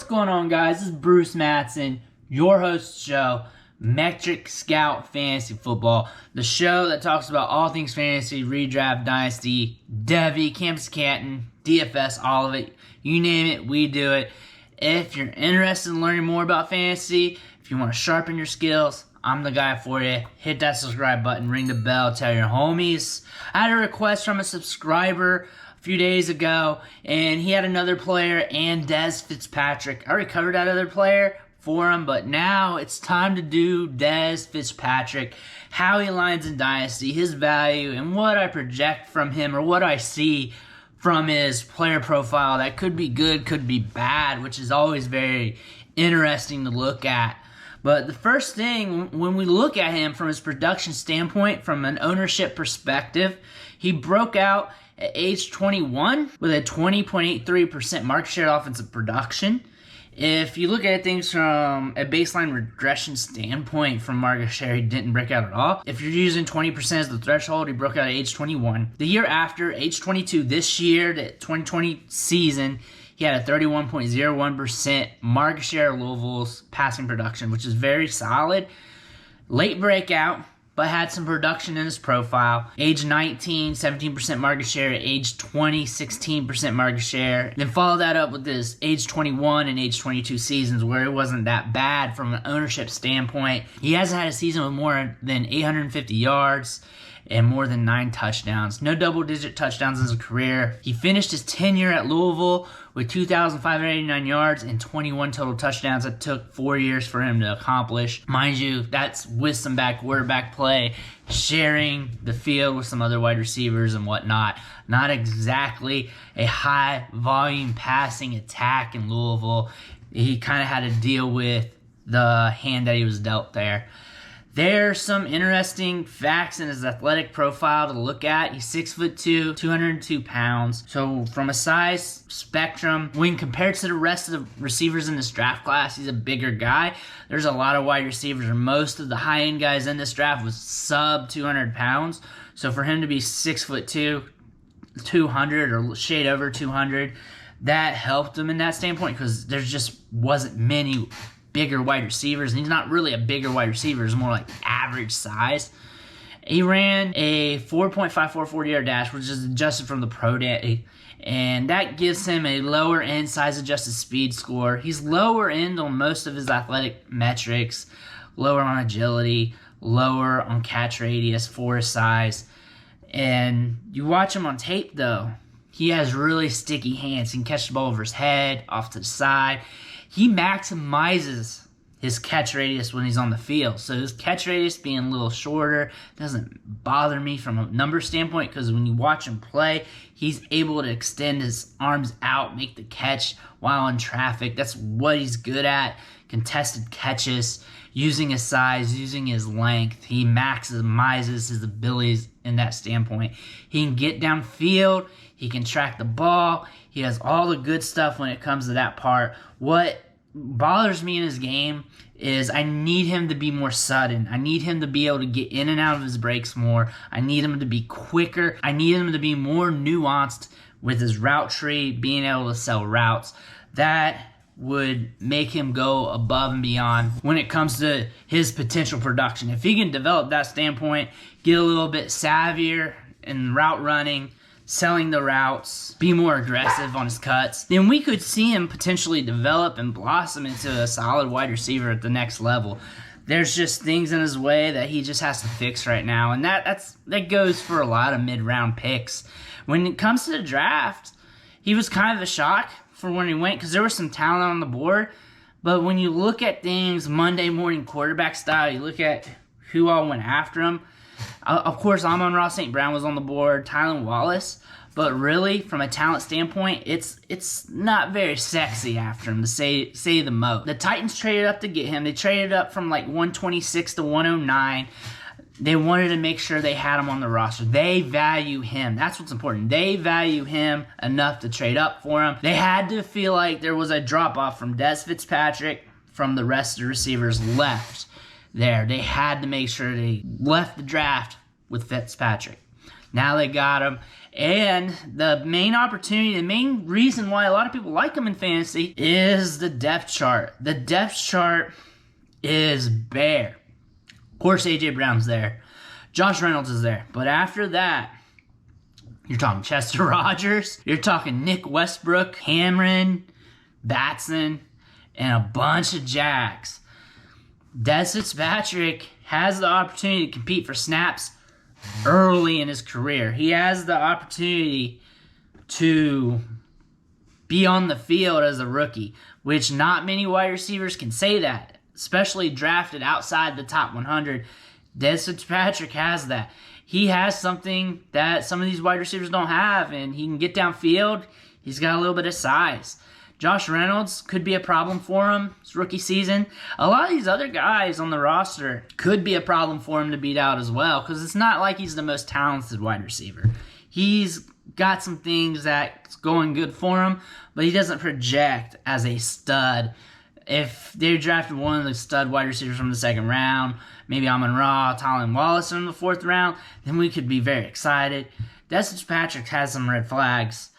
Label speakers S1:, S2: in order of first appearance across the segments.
S1: going on, guys? This is Bruce Matson, your host show, Metric Scout Fantasy Football, the show that talks about all things fantasy, redraft, dynasty, Devy, Campus Canton, DFS, all of it. You name it, we do it. If you're interested in learning more about fantasy, if you want to sharpen your skills, I'm the guy for you. Hit that subscribe button, ring the bell, tell your homies. I had a request from a subscriber a few days ago, and he had another player and Dez Fitzpatrick. I already covered that other player for him, but now it's time to do Dez Fitzpatrick, how he aligns in Dynasty, his value, and what I project from him, or what I see from his player profile that could be good, could be bad, which is always very interesting to look at. But the first thing, when we look at him from his production standpoint, from an ownership perspective, he broke out at age 21 with a 20.83% market share offensive production. If you look at things from a baseline regression standpoint from market share, he didn't break out at all. If you're using 20% as the threshold, he broke out at age 21. The year after, age 22, this year, the 2020 season, he had a 31.01% market share of Louisville's passing production, which is very solid. Late breakout, but had some production in his profile. Age 19, 17% market share. Age 20, 16% market share. Then follow that up with his age 21 and age 22 seasons where it wasn't that bad from an ownership standpoint. He hasn't had a season with more than 850 yards and more than 9 touchdowns. No double-digit touchdowns in his career. He finished his tenure at Louisville with 2,589 yards and 21 total touchdowns. That took 4 years for him to accomplish. Mind you, that's with some back quarterback play, sharing the field with some other wide receivers and whatnot. Not exactly a high-volume passing attack in Louisville. He kind of had to deal with the hand that he was dealt there. There's some interesting facts in his athletic profile to look at. He's 6'2", 202 pounds. So from a size spectrum, when compared to the rest of the receivers in this draft class, he's a bigger guy. There's a lot of wide receivers, or most of the high-end guys in this draft was sub 200 pounds. So for him to be 6'2", 200 or shade over 200, that helped him in that standpoint because there just wasn't many bigger wide receivers, and he's not really a bigger wide receiver, he's more like average size. He ran a 4.54 40-yard dash, which is adjusted from the pro day, and that gives him a lower end size adjusted speed score. He's lower end on most of his athletic metrics, lower on agility, lower on catch radius for his size. And you watch him on tape though, he has really sticky hands. He can catch the ball over his head, off to the side. He maximizes his catch radius when he's on the field. So his catch radius being a little shorter doesn't bother me from a number standpoint because when you watch him play, he's able to extend his arms out, make the catch while in traffic. That's what he's good at. Contested catches, using his size, using his length. He maximizes his abilities in that standpoint. He can get downfield. He can track the ball. He has all the good stuff when it comes to that part. What bothers me in his game is I need him to be more sudden. I need him to be able to get in and out of his breaks more. I need him to be quicker. I need him to be more nuanced with his route tree, being able to sell routes. That would make him go above and beyond when it comes to his potential production. If he can develop that standpoint, get a little bit savvier in route running, selling the routes, be more aggressive on his cuts, then we could see him potentially develop and blossom into a solid wide receiver at the next level. There's just things in his way that he just has to fix right now, and that goes for a lot of mid-round picks. When it comes to the draft, he was kind of a shock for when he went because there was some talent on the board, but when you look at things Monday morning quarterback style, you look at who all went after him. Of course, Amon-Ra St. Brown was on the board, Tylan Wallace, but really, from a talent standpoint, it's not very sexy after him, to say the most. The Titans traded up to get him. They traded up from like 126 to 109. They wanted to make sure they had him on the roster. They value him. That's what's important. They value him enough to trade up for him. They had to feel like there was a drop-off from Dez Fitzpatrick, from the rest of the receivers left there. They had to make sure they left the draft with Fitzpatrick. Now they got him. And the main opportunity, the main reason why a lot of people like him in fantasy is the depth chart. The depth chart is bare. Of course, A.J. Brown's there. Josh Reynolds is there. But after that, you're talking Chester Rogers. You're talking Nick Westbrook, Cameron, Batson, and a bunch of Jags. Dez Fitzpatrick has the opportunity to compete for snaps early in his career. He has the opportunity to be on the field as a rookie, which not many wide receivers can say that, especially drafted outside the top 100. Dez Fitzpatrick has that. He has something that some of these wide receivers don't have, and he can get downfield. He's got a little bit of size. Josh Reynolds could be a problem for him his rookie season. A lot of these other guys on the roster could be a problem for him to beat out as well, because it's not like he's the most talented wide receiver. He's got some things that's going good for him, but he doesn't project as a stud. If they drafted one of the stud wide receivers from the second round, maybe Amon-Ra, Tylan Wallace in the fourth round, then we could be very excited. Dez Fitzpatrick has some red flags.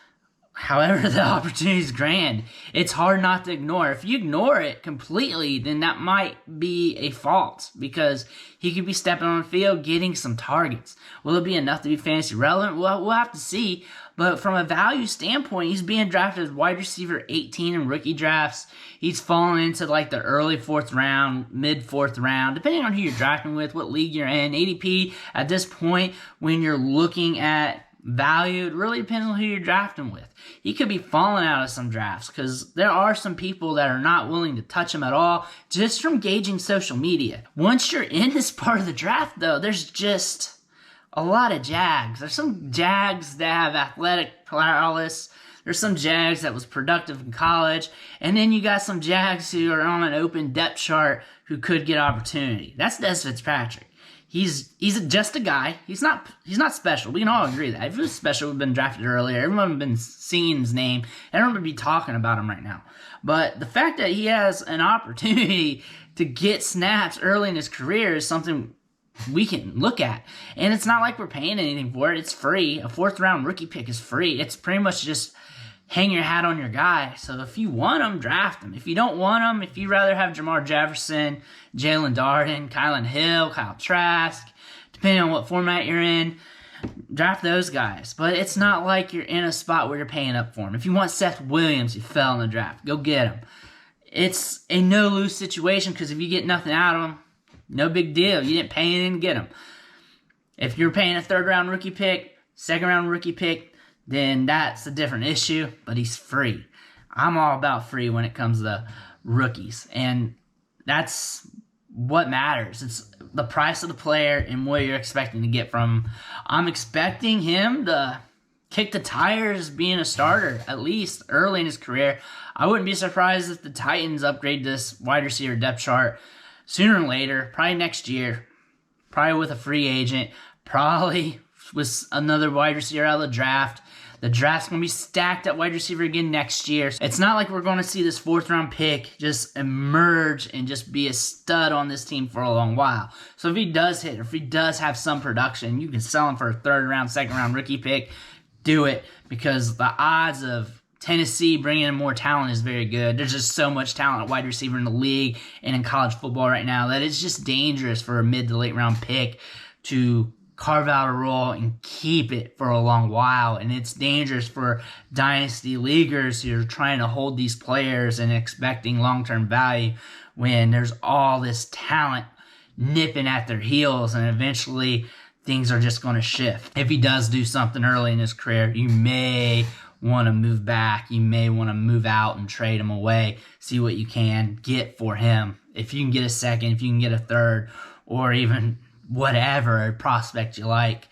S1: However, the opportunity is grand. It's hard not to ignore. If you ignore it completely, then that might be a fault, because he could be stepping on the field, getting some targets. Will it be enough to be fantasy relevant? We'll have to see. But from a value standpoint, he's being drafted as wide receiver 18 in rookie drafts. He's fallen into like the early fourth round, mid fourth round, depending on who you're drafting with, what league you're in. ADP at this point, when you're looking at value, it really depends on who you're drafting with. He could be falling out of some drafts because there are some people that are not willing to touch him at all just from gauging social media. Once you're in this part of the draft, though, there's just a lot of Jags. There's some Jags that have athletic prowess. There's some Jags that was productive in college. And then you got some Jags who are on an open depth chart who could get opportunity. That's Dez Fitzpatrick. He's just a guy. He's not special. We can all agree that. If he was special, we've been drafted earlier. Everyone would have been singing his name. Everyone would be talking about him right now. But the fact that he has an opportunity to get snaps early in his career is something we can look at. And it's not like we're paying anything for it. It's free. A fourth round rookie pick is free. It's pretty much just hang your hat on your guy. So if you want him, draft him. If you don't want him, if you'd rather have Jamar Jefferson, Jalen Darden, Kylan Hill, Kyle Trask, depending on what format you're in, draft those guys. But it's not like you're in a spot where you're paying up for him. If you want Seth Williams, you fell in the draft, go get him. It's a no-lose situation, because if you get nothing out of him, no big deal. You didn't pay anything to get him. If you're paying a third-round rookie pick, second-round rookie pick, then that's a different issue, but he's free. I'm all about free when it comes to rookies, and that's what matters. It's the price of the player and what you're expecting to get from him. I'm expecting him to kick the tires being a starter, at least early in his career. I wouldn't be surprised if the Titans upgrade this wide receiver depth chart sooner or later, probably next year, probably with a free agent, probably with another wide receiver out of the draft. The draft's going to be stacked at wide receiver again next year. It's not like we're going to see this fourth-round pick just emerge and just be a stud on this team for a long while. So if he does hit, or if he does have some production, you can sell him for a third-round, second-round rookie pick. Do it, because the odds of Tennessee bringing in more talent is very good. There's just so much talent at wide receiver in the league and in college football right now that it's just dangerous for a mid to late-round pick to carve out a role and keep it for a long while. And it's dangerous for dynasty leaguers who are trying to hold these players and expecting long-term value when there's all this talent nipping at their heels, and eventually things are just going to shift. If he does do something early in his career, you may want to move back. You may want to move out and trade him away, see what you can get for him. If you can get a second, if you can get a third, or even whatever prospect you like,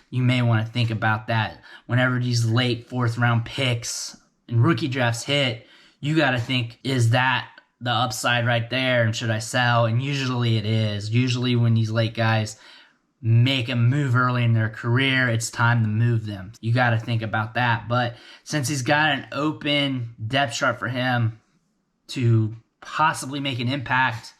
S1: you may want to think about that. Whenever these late fourth-round picks and rookie drafts hit, you got to think, is that the upside right there, and should I sell? And usually it is. Usually when these late guys make a move early in their career, it's time to move them. You got to think about that. But since he's got an open depth chart for him to possibly make an impact,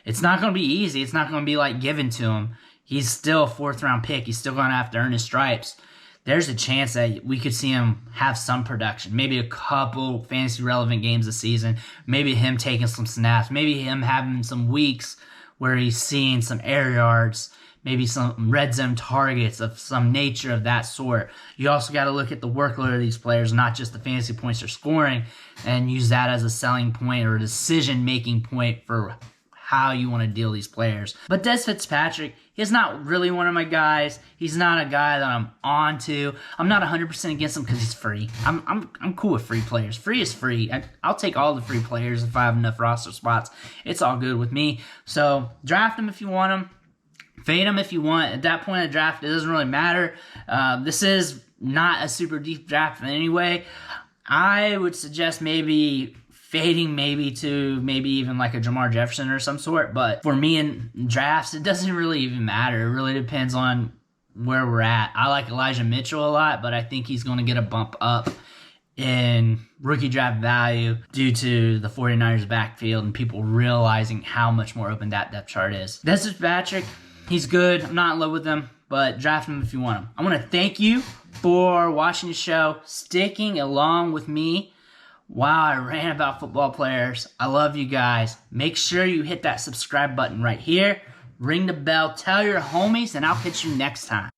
S1: it's not going to be easy. It's not going to be like given to him. He's still a fourth-round pick. He's still going to have to earn his stripes. there's a chance that we could see him have some production. Maybe a couple fantasy relevant games a season. Maybe him taking some snaps. Maybe him having some weeks where he's seeing some air yards. Maybe some red zone targets of some nature of that sort. You also got to look at the workload of these players, not just the fantasy points they're scoring, and use that as a selling point or a decision-making point for how you want to deal these players. But Dez Fitzpatrick, he's not really one of my guys. He's not a guy that I'm on to. I'm not 100% against him because he's free. I'm cool with free players. Free is free. I'll take all the free players if I have enough roster spots. It's all good with me. So draft him if you want him. Fade him if you want. At that point of the draft, it doesn't really matter. This is not a super deep draft anyway. I would suggest maybe fading to even like a Jamar Jefferson or some sort. But for me in drafts, it doesn't really even matter. It really depends on where we're at. I like Elijah Mitchell a lot, but I think he's going to get a bump up in rookie draft value due to the 49ers backfield and people realizing how much more open that depth chart is. Dez Fitzpatrick, he's good. I'm not in love with him, but draft him if you want him. I want to thank you for watching the show, sticking along with me while I ran about football players. I love you guys. Make sure you hit that subscribe button right here. Ring the bell. Tell your homies, and I'll catch you next time.